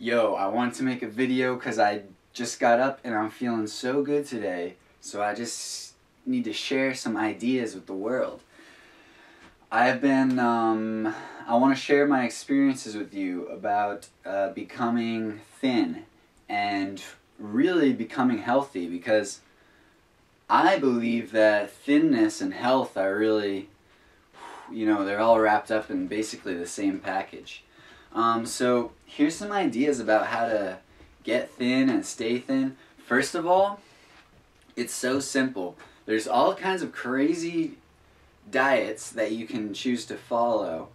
Yo, I wanted to make a video because I just got up and I'm feeling so good today. So I just need to share some ideas with the world. I want to share my experiences with you about becoming thin and really becoming healthy, because I believe that thinness and health are really, they're all wrapped up in basically the same package. So here's some ideas about how to get thin and stay thin. First of all, it's so simple. There's all kinds of crazy diets that you can choose to follow.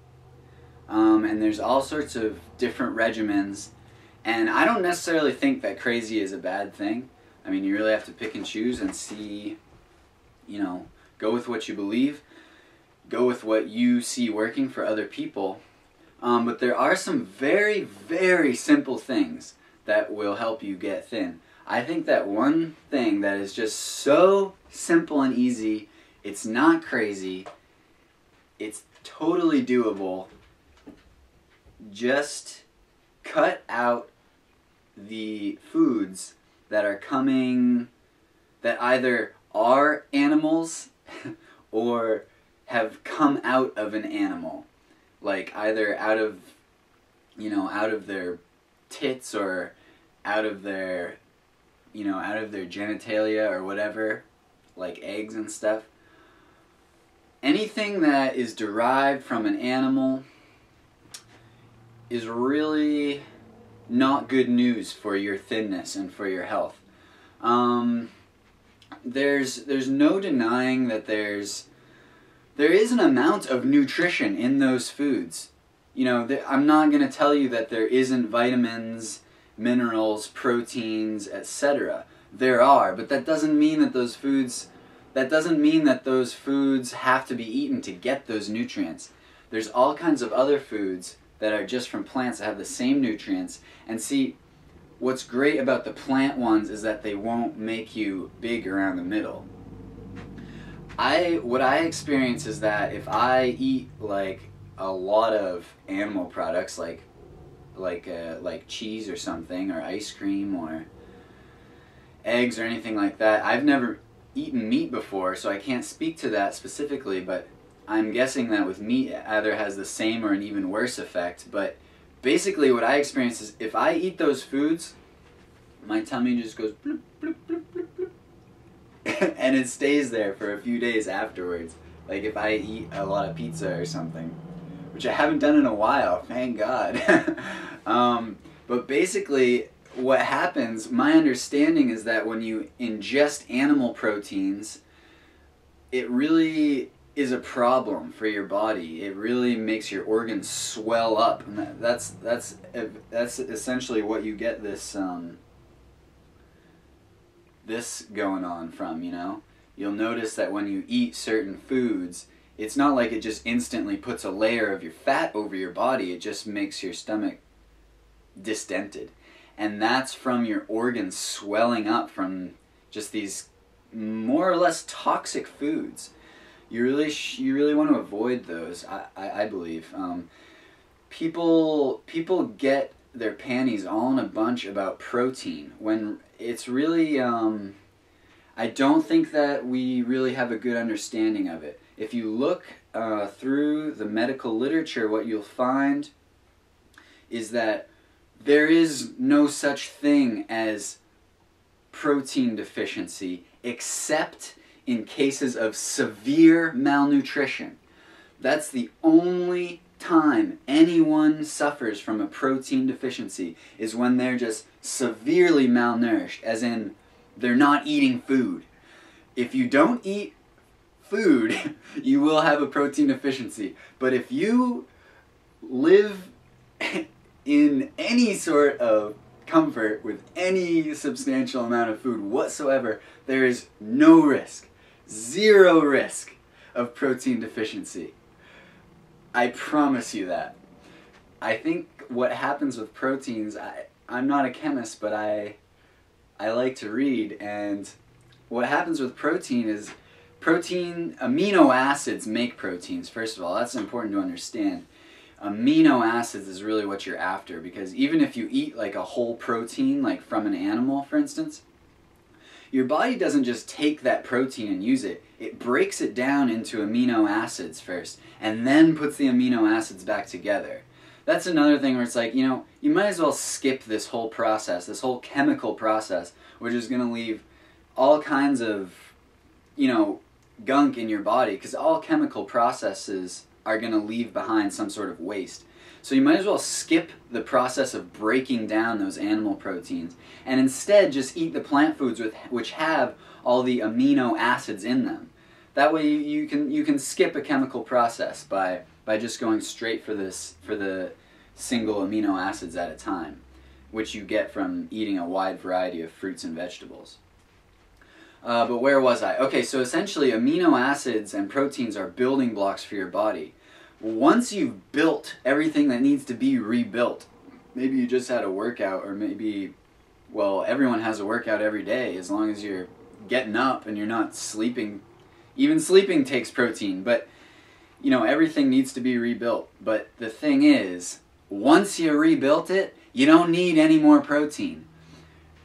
And there's all sorts of different regimens. And I don't necessarily think that crazy is a bad thing. I mean, you really have to pick and choose and see, go with what you believe. Go with what you see working for other people. But there are some very, very simple things that will help you get thin. I think that one thing that is just so simple and easy, it's not crazy, it's totally doable. Just cut out the foods that are coming, that either are animals or have come out of an animal. Like either out of their tits or out of their genitalia or whatever, like eggs and stuff. Anything that is derived from an animal is really not good news for your thinness and for your health. There's no denying that there is an amount of nutrition in those foods. I'm not going to tell you that there isn't vitamins, minerals, proteins, etc. There are, but that doesn't mean that those foods have to be eaten to get those nutrients. There's all kinds of other foods that are just from plants that have the same nutrients. And see, what's great about the plant ones is that they won't make you big around the middle. What I experience is that if I eat like a lot of animal products, like cheese or something, or ice cream, or eggs or anything like that. I've never eaten meat before, so I can't speak to that specifically, but I'm guessing that with meat it either has the same or an even worse effect. But basically what I experience is if I eat those foods, my tummy just goes bloop, bloop, bloop, bloop, bloop. And it stays there for a few days afterwards. Like if I eat a lot of pizza or something, which I haven't done in a while, thank God. But basically what happens, my understanding is that when you ingest animal proteins, it really is a problem for your body. It really makes your organs swell up, and that's essentially what you get this going on from. You'll notice that when you eat certain foods, it's not like it just instantly puts a layer of your fat over your body. It just makes your stomach distended, and that's from your organs swelling up from just these more or less toxic foods. You really want to avoid those. I believe people get their panties all in a bunch about protein when it's really I don't think that we really have a good understanding of it. If you look through the medical literature, what you'll find is that there is no such thing as protein deficiency except in cases of severe malnutrition. That's the only time anyone suffers from a protein deficiency, is when they're just severely malnourished, as in they're not eating food. If you don't eat food, you will have a protein deficiency. But if you live in any sort of comfort with any substantial amount of food whatsoever, there is no risk, zero risk of protein deficiency. I promise you that. I think what happens with proteins, I'm not a chemist, but I like to read, and what happens with protein is amino acids make proteins. First of all, that's important to understand. amino acids is really what you're after, because even if you eat like a whole protein, like from an animal, for instance, your body doesn't just take that protein and use it. It breaks it down into amino acids first, and then puts the amino acids back together. That's another thing where it's like, you know, you might as well skip this whole process, this whole chemical process, which is going to leave all kinds of, you know, gunk in your body, because all chemical processes are going to leave behind some sort of waste. So you might as well skip the process of breaking down those animal proteins and instead just eat the plant foods which have all the amino acids in them. That way you can skip a chemical process by just going straight for the single amino acids at a time, which you get from eating a wide variety of fruits and vegetables. But where was I? Okay, so essentially amino acids and proteins are building blocks for your body. Once you've built everything that needs to be rebuilt, maybe you just had a workout, or maybe, well, everyone has a workout every day as long as you're getting up and you're not sleeping. Even sleeping takes protein, but you know, everything needs to be rebuilt. But the thing is, once you rebuilt it, you don't need any more protein.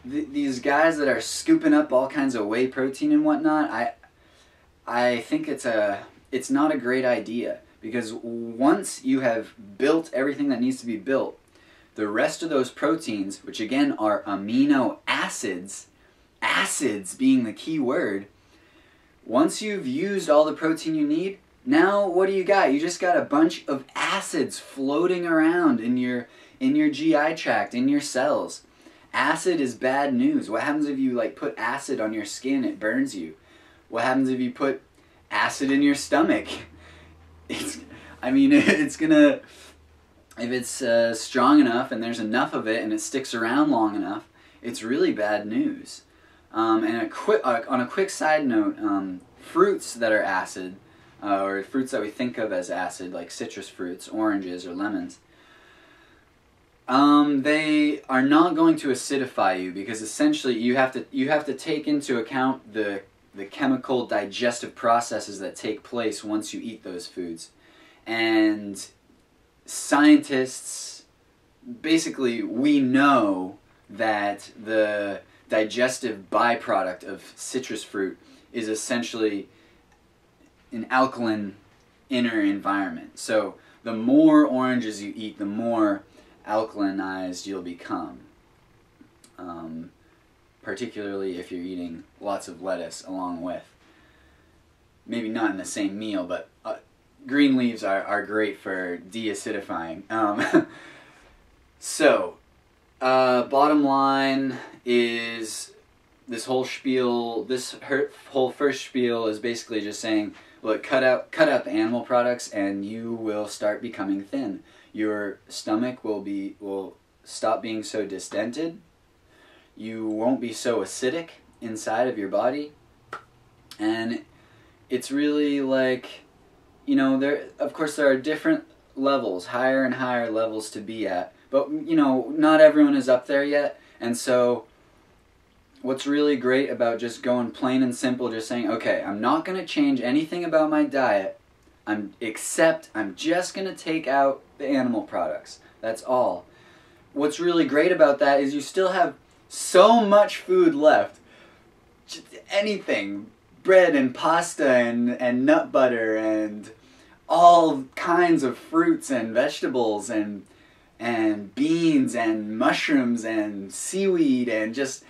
These guys that are scooping up all kinds of whey protein and whatnot, I think it's not a great idea, because once you have built everything that needs to be built, the rest of those proteins, which again are amino acids, acids being the key word, once you've used all the protein you need, now what do you got? You just got a bunch of acids floating around in your GI tract, in your cells. Acid is bad news. What happens if you like put acid on your skin? It burns you. What happens if you put acid in your stomach? It's gonna, if it's strong enough and there's enough of it and it sticks around long enough, it's really bad news. And on a quick side note, fruits that are acid, or fruits that we think of as acid, like citrus fruits, oranges, or lemons, they are not going to acidify you, because essentially you have to take into account the chemical digestive processes that take place once you eat those foods. And scientists, basically, we know that the digestive byproduct of citrus fruit is essentially an alkaline inner environment. So the more oranges you eat, the more alkalinized you'll become. Particularly if you're eating lots of lettuce along with. Maybe not in the same meal, but green leaves are great for de-acidifying. So, bottom line is, this whole spiel, this whole first spiel is basically just saying, look, cut out the animal products and you will start becoming thin. Your stomach will stop being so distended. You won't be so acidic inside of your body. And it's really like, you know, of course there are different levels, higher and higher levels to be at. But, you know, not everyone is up there yet. And so what's really great about just going plain and simple, just saying, okay, I'm not going to change anything about my diet, except I'm just going to take out the animal products. That's all. What's really great about that is you still have so much food left. Just anything. Bread and pasta and nut butter and all kinds of fruits and vegetables and beans and mushrooms and seaweed and just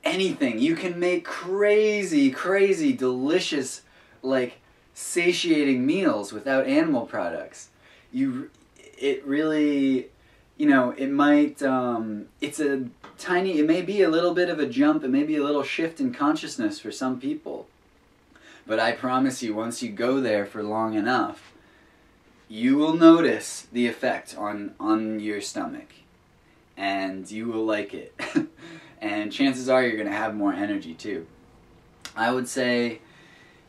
anything. You can make crazy, crazy, delicious, like, satiating meals without animal products. It really, you know, it might, it may be a little bit of a jump, it may be a little shift in consciousness for some people. But I promise you, once you go there for long enough, you will notice the effect on your stomach. And you will like it. And chances are you're going to have more energy too. I would say,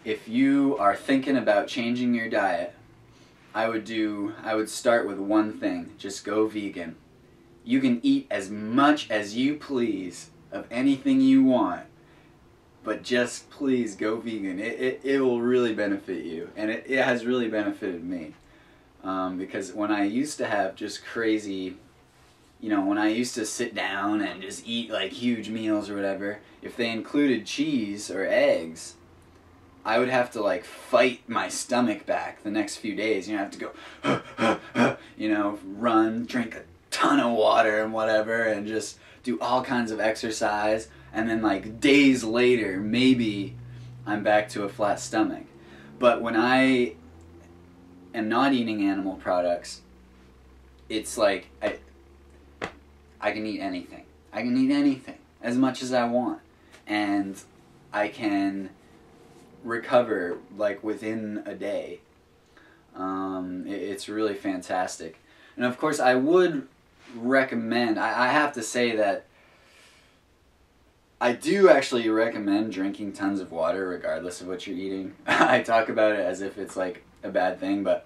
if you are thinking about changing your diet, I would start with one thing. Just go vegan. You can eat as much as you please of anything you want, but just please go vegan. It will really benefit you, and it has really benefited me. Because when I used to have just crazy, when I used to sit down and just eat like huge meals or whatever, if they included cheese or eggs, I would have to like fight my stomach back the next few days. I have to go, run, drink a ton of water and whatever, and just do all kinds of exercise. And then like days later, maybe I'm back to a flat stomach. But when I am not eating animal products, it's like I can eat anything. I can eat anything as much as I want, and I can recover like within a day. It's really fantastic. And of course I would recommend, I have to say that I do actually recommend drinking tons of water regardless of what you're eating. I talk about it as if it's like a bad thing, but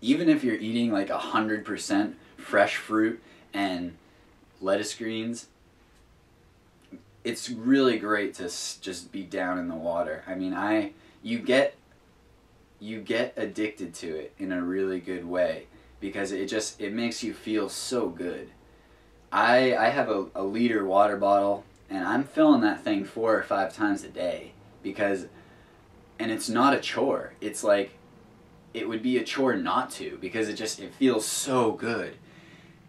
even if you're eating like 100% fresh fruit and lettuce greens, it's really great to just be down in the water. I mean, you get addicted to it in a really good way, because it makes you feel so good. I have a liter water bottle, and I'm filling that thing 4 or 5 times a day, and it's not a chore. It's like, it would be a chore not to, because it feels so good.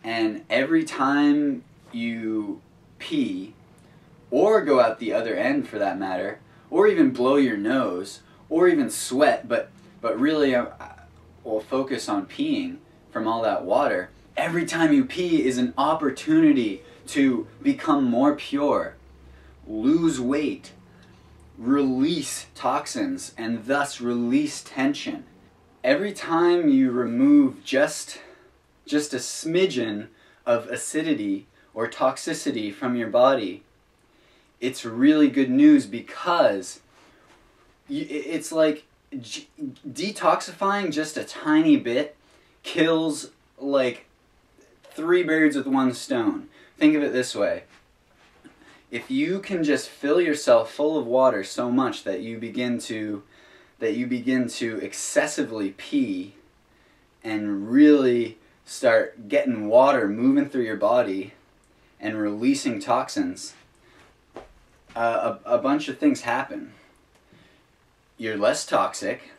And every time you pee, or go out the other end for that matter, or even blow your nose, or even sweat, but really we'll focus on peeing from all that water. Every time you pee is an opportunity to become more pure, lose weight, release toxins, and thus release tension. Every time you remove just a smidgen of acidity or toxicity from your body, it's really good news, because it's like detoxifying just a tiny bit kills like 3 birds with 1 stone. Think of it this way. If you can just fill yourself full of water so much that you begin to excessively pee and really start getting water moving through your body and releasing toxins, a bunch of things happen. You're less toxic,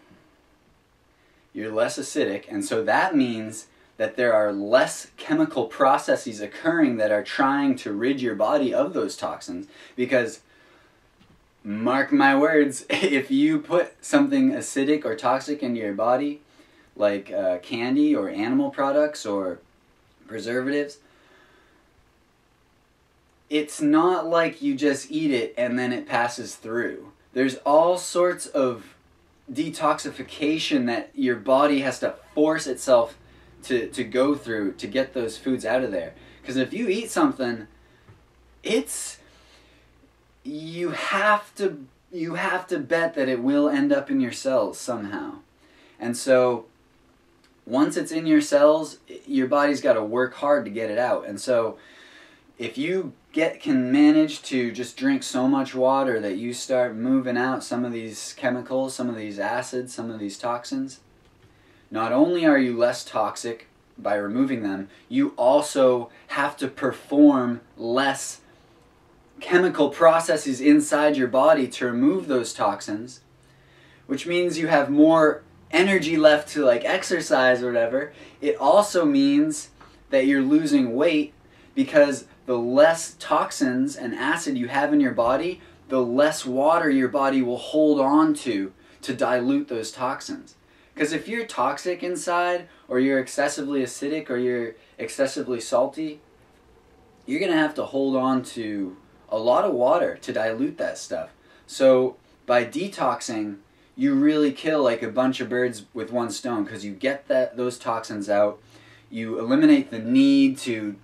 you're less acidic, and so that means that there are less chemical processes occurring that are trying to rid your body of those toxins. Because, mark my words, if you put something acidic or toxic into your body, like candy or animal products or preservatives, it's not like you just eat it and then it passes through. There's all sorts of detoxification that your body has to force itself to go through to get those foods out of there. Because if you eat something, you have to bet that it will end up in your cells somehow. And so once it's in your cells, your body's got to work hard to get it out. And so if you can manage to just drink so much water that you start moving out some of these chemicals, some of these acids, some of these toxins, not only are you less toxic by removing them, you also have to perform less chemical processes inside your body to remove those toxins, which means you have more energy left to like exercise or whatever. It also means that you're losing weight, because the less toxins and acid you have in your body, the less water your body will hold on to dilute those toxins. Because if you're toxic inside, or you're excessively acidic, or you're excessively salty, you're going to have to hold on to a lot of water to dilute that stuff. So by detoxing, you really kill like a bunch of birds with 1 stone, because you get those toxins out, you eliminate the need to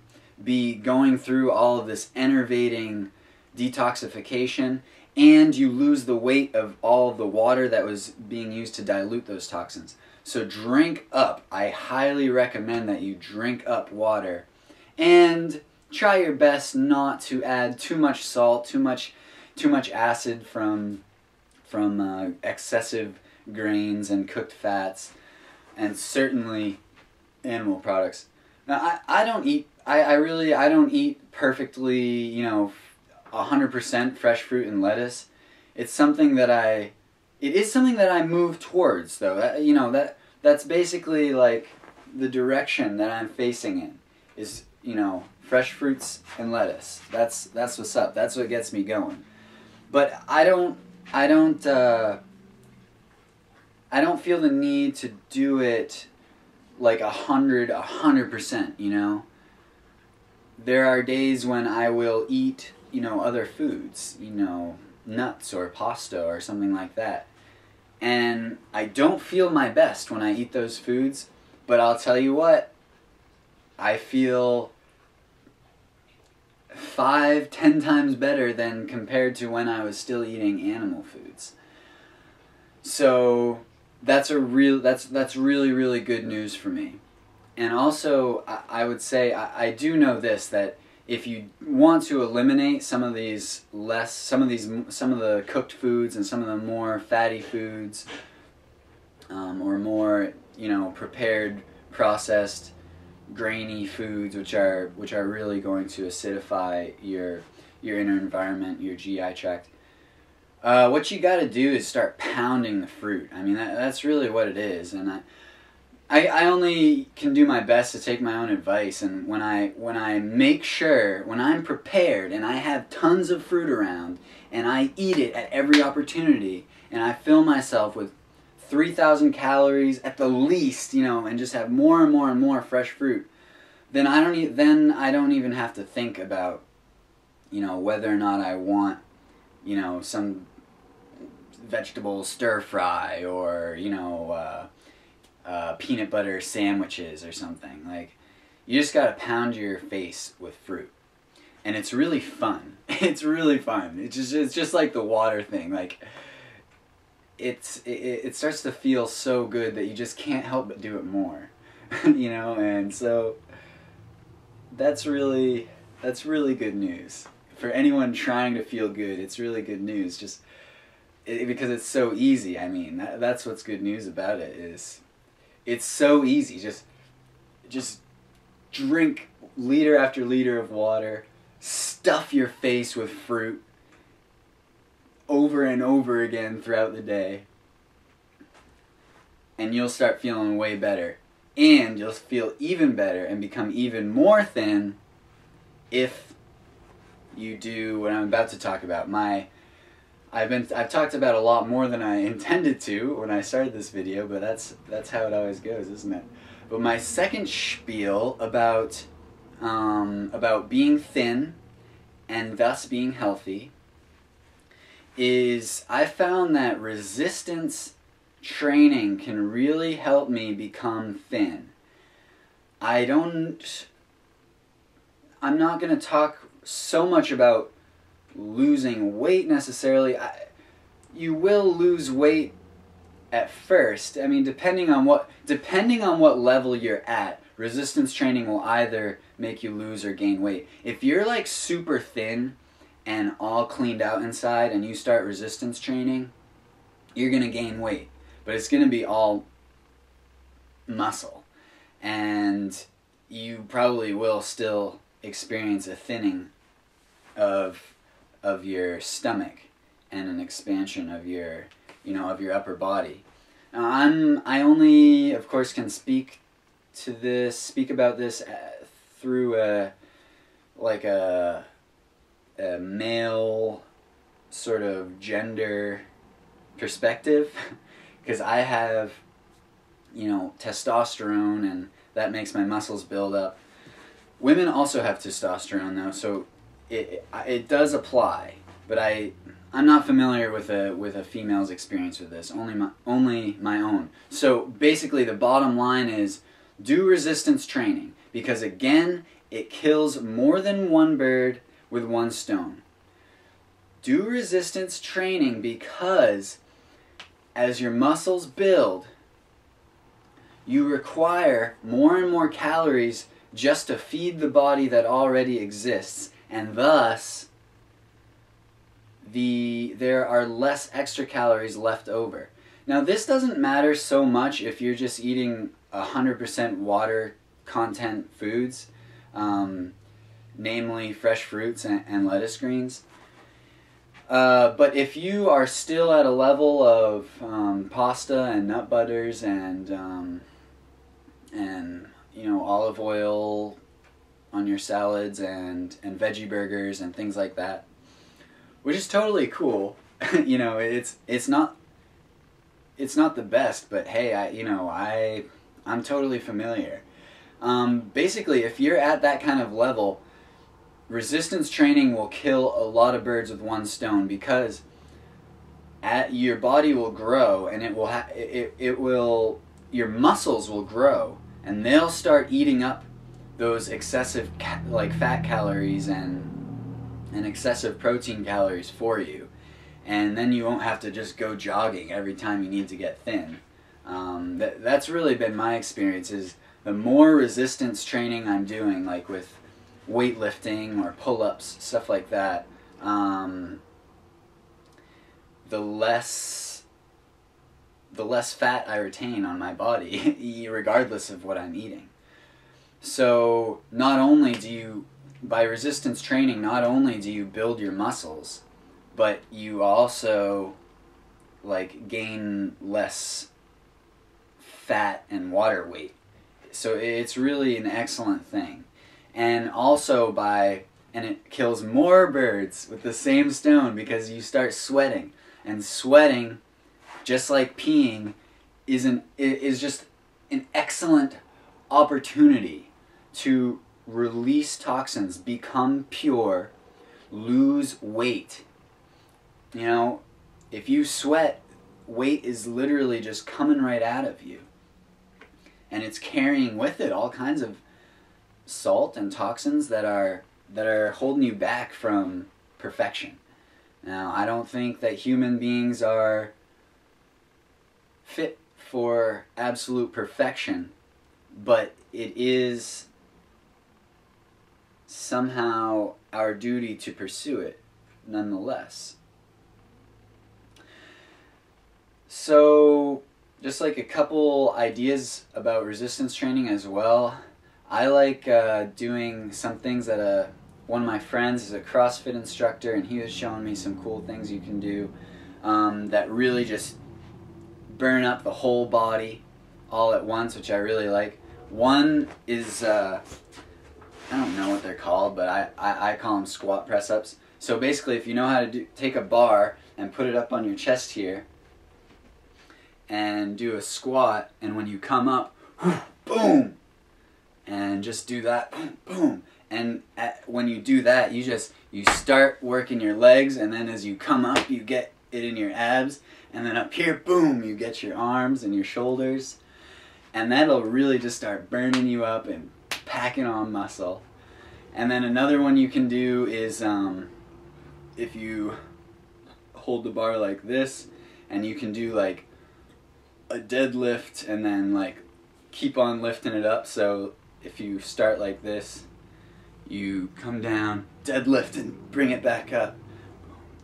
be going through all of this enervating detoxification, and you lose the weight of all of the water that was being used to dilute those toxins. So drink up. I highly recommend that you drink up water, and try your best not to add too much salt, too much acid from excessive grains and cooked fats, and certainly animal products. Now, I don't eat, I don't eat perfectly, you know, 100% fresh fruit and lettuce. It's something that it is something that I move towards, though. You know, that's basically like the direction that I'm facing in is, you know, fresh fruits and lettuce. That's what's up. That's what gets me going. But I don't feel the need to do it like 100%, you know? There are days when I will eat, you know, other foods, you know, nuts or pasta or something like that. And I don't feel my best when I eat those foods, but I'll tell you what, I feel 5-10 times better than compared to when I was still eating animal foods. So that's really, really good news for me. And also, I would say, I do know this, that if you want to eliminate some of the cooked foods and some of the more fatty foods, or more, you know, prepared, processed, grainy foods, which are really going to acidify your inner environment, your GI tract. What you got to do is start pounding the fruit. I mean, that's really what it is, and I only can do my best to take my own advice. And when I make sure, when I'm prepared, and I have tons of fruit around, and I eat it at every opportunity, and I fill myself with 3,000 calories at the least, you know, and just have more and more and more fresh fruit, then I don't even have to think about, you know, whether or not I want, you know, some vegetable stir fry or, you know, peanut butter sandwiches or something. Like, you just gotta pound your face with fruit, and it's really fun. It's really fun. It's just like the water thing. Like, it starts to feel so good that you just can't help but do it more. You know, and so that's really good news for anyone trying to feel good. It's really good news, just because it's so easy. I mean, that's what's good news about it, is it's so easy. Just drink liter after liter of water, stuff your face with fruit over and over again throughout the day, and you'll start feeling way better. And you'll feel even better and become even more thin if you do what I'm about to talk about. I've talked about a lot more than I intended to when I started this video, but that's how it always goes, isn't it? But my second spiel about being thin and thus being healthy is, I found that resistance training can really help me become thin. I'm not going to talk so much about losing weight necessarily. You will lose weight at first. I mean, depending on what level you're at, resistance training will either make you lose or gain weight. If you're like super thin and all cleaned out inside and you start resistance training, you're going to gain weight. But it's going to be all muscle. And you probably will still experience a thinning of your stomach and an expansion of your, you know, of your upper body. Now, I only, of course, can speak about this through a male sort of gender perspective. Because I have, you know, testosterone, and that makes my muscles build up. Women also have testosterone, though, so it does apply. But I'm not familiar with a female's experience with this. Only my own. So basically, the bottom line is, do resistance training, because again, it kills more than one bird with one stone. Do resistance training because as your muscles build, you require more and more calories just to feed the body that already exists, and thus there are less extra calories left over. Now, this doesn't matter so much if you're just eating 100% water content foods, namely fresh fruits and lettuce greens. But if you are still at a level of pasta and nut butters and you know, olive oil on your salads and veggie burgers and things like that, which is totally cool. You know, it's not the best, but hey, I'm totally familiar. Basically, if you're at that kind of level, resistance training will kill a lot of birds with one stone, because your body will grow, and your muscles will grow, and they'll start eating up those excessive fat calories and excessive protein calories for you, and then you won't have to just go jogging every time you need to get thin. That's really been my experience, is the more resistance training I'm doing, like with weightlifting or pull-ups, stuff like that, the less fat I retain on my body, regardless of what I'm eating. So not only do you, by resistance training, not only do you build your muscles, but you also like gain less fat and water weight. So it's really an excellent thing. And also and it kills more birds with the same stone, because you start sweating. And sweating, just like peeing, is just an excellent opportunity to release toxins, become pure, lose weight. You know, if you sweat, weight is literally just coming right out of you. And it's carrying with it all kinds of salt and toxins that are holding you back from perfection. Now, I don't think that human beings are fit for absolute perfection, but it is somehow our duty to pursue it nonetheless. So, just like a couple ideas about resistance training as well. I like doing some things that one of my friends is a CrossFit instructor, and he was showing me some cool things you can do that really just burn up the whole body all at once, which I really like. One is, I don't know what they're called, but I call them squat press-ups. So basically, if you know how to take a bar and put it up on your chest here and do a squat, and when you come up, boom, and just do that, boom, boom. And when you do that, you start working your legs, and then as you come up, you get it in your abs, and then up here, boom, you get your arms and your shoulders, and that'll really just start burning you up and packing on muscle. And then another one you can do is if you hold the bar like this, and you can do like a deadlift and then like keep on lifting it up. So if you start like this, you come down, deadlift, and bring it back up,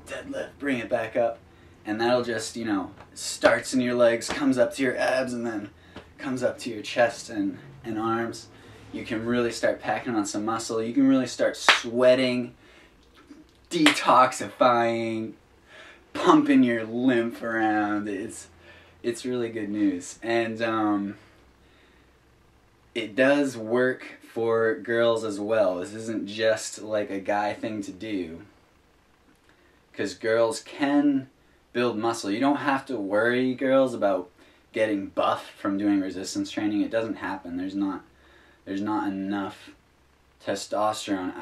deadlift, bring it back up, and that'll just, you know, starts in your legs, comes up to your abs, and then comes up to your chest and arms. You can really start packing on some muscle. You can really start sweating, detoxifying, pumping your lymph around. It's really good news. And it does work for girls as well. This isn't just like a guy thing to do, because girls can build muscle. You don't have to worry, girls, about getting buff from doing resistance training. It doesn't happen. There's not enough testosterone.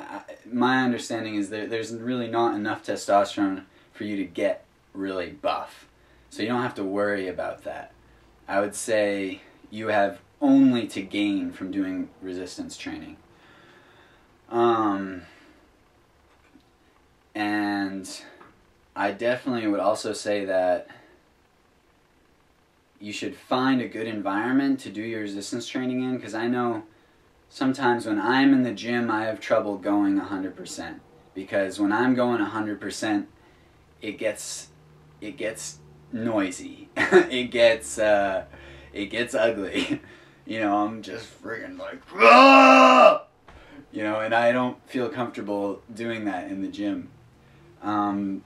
My understanding is that there's really not enough testosterone for you to get really buff. So you don't have to worry about that. I would say you have only to gain from doing resistance training. And I definitely would also say that you should find a good environment to do your resistance training in, because I know sometimes when I'm in the gym, I have trouble going 100%, because when I'm going 100%, it gets noisy. It gets ugly. you know, I'm just friggin' like, ah! You know, and I don't feel comfortable doing that in the gym. And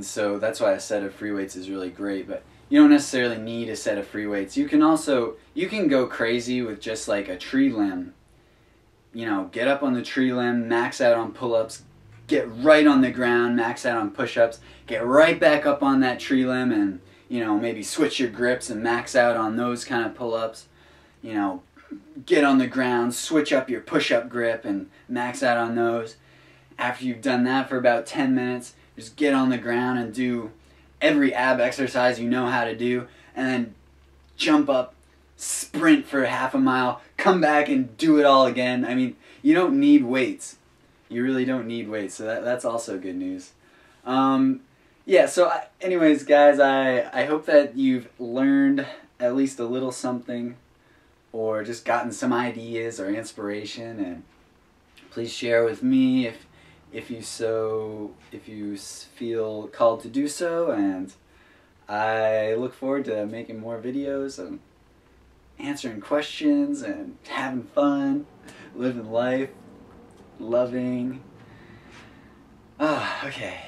so that's why a set of free weights is really great, but you don't necessarily need a set of free weights. You can go crazy with just like a tree limb. You know, get up on the tree limb, max out on pull-ups, get right on the ground, max out on push-ups, get right back up on that tree limb and, you know, maybe switch your grips and max out on those kind of pull-ups. You know, get on the ground, switch up your push-up grip and max out on those. After you've done that for about 10 minutes, just get on the ground and do every ab exercise you know how to do, and then jump up, sprint for half a mile, come back and do it all again. I mean, you don't need weights. You really don't need weights, so that's also good news. Yeah, so anyways, guys, I hope that you've learned at least a little something, or just gotten some ideas or inspiration, and please share with me if you feel called to do so, and I look forward to making more videos and answering questions and having fun, living life, loving. Okay.